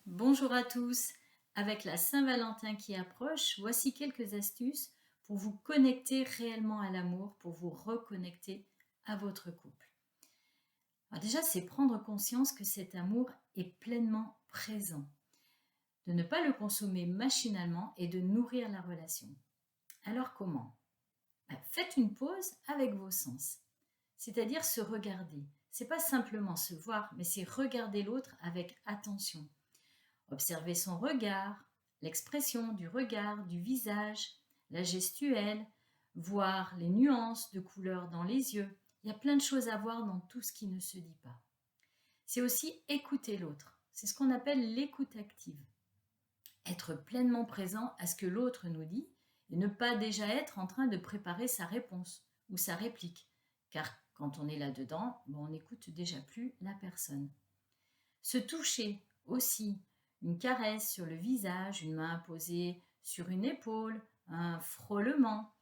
Bonjour à tous. Avec la Saint-Valentin qui approche, voici quelques astuces pour vous connecter réellement à l'amour, pour vous reconnecter à votre couple. Alors déjà, c'est prendre conscience que cet amour est pleinement présent, de ne pas le consommer machinalement et de nourrir la relation. Alors comment? Faites une pause avec vos sens, c'est-à-dire se regarder. C'est pas simplement se voir, mais c'est regarder l'autre avec attention. Observez son regard, l'expression du regard, du visage, la gestuelle, voir les nuances de couleurs dans les yeux. Il y a plein de choses à voir dans tout ce qui ne se dit pas. C'est aussi écouter l'autre. C'est ce qu'on appelle l'écoute active. Être pleinement présent à ce que l'autre nous dit et ne pas déjà être en train de préparer sa réponse ou sa réplique. Car quand on est là-dedans, on n'écoute déjà plus la personne. Se toucher aussi, une caresse sur le visage, une main posée sur une épaule, un frôlement,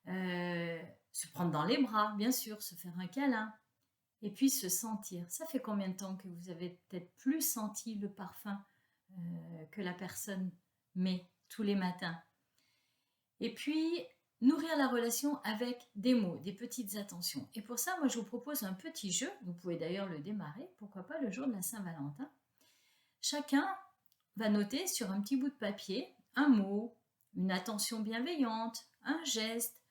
se prendre dans les bras, bien sûr, se faire un câlin, et puis se sentir. Ça fait combien de temps que vous avez peut-être plus senti le parfum que la personne met tous les matins? Et puis, nourrir la relation avec des mots, des petites attentions. Et pour ça, moi, je vous propose un petit jeu. Vous pouvez d'ailleurs le démarrer, pourquoi pas le jour de la Saint-Valentin. Chacun va noter sur un petit bout de papier un mot, une attention bienveillante, un geste,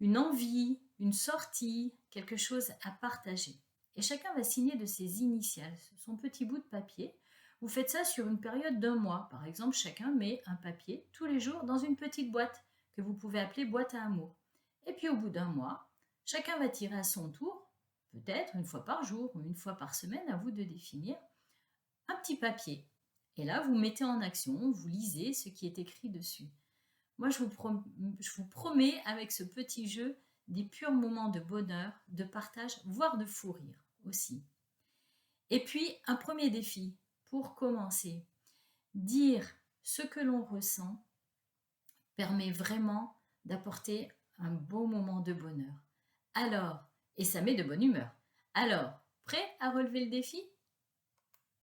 une envie, une sortie, quelque chose à partager. Et chacun va signer de ses initiales, son petit bout de papier. Vous faites ça sur une période d'un mois. Par exemple, chacun met un papier tous les jours dans une petite boîte que vous pouvez appeler boîte à amour. Et puis au bout d'un mois, chacun va tirer à son tour, peut-être une fois par jour ou une fois par semaine, à vous de définir, un petit papier. Et là, vous mettez en action, vous lisez ce qui est écrit dessus. Moi, je vous promets, avec ce petit jeu, des purs moments de bonheur, de partage, voire de fou rire aussi. Et puis, un premier défi pour commencer. Dire ce que l'on ressent permet vraiment d'apporter un beau moment de bonheur. Alors, et ça met de bonne humeur. Alors, prêt à relever le défi?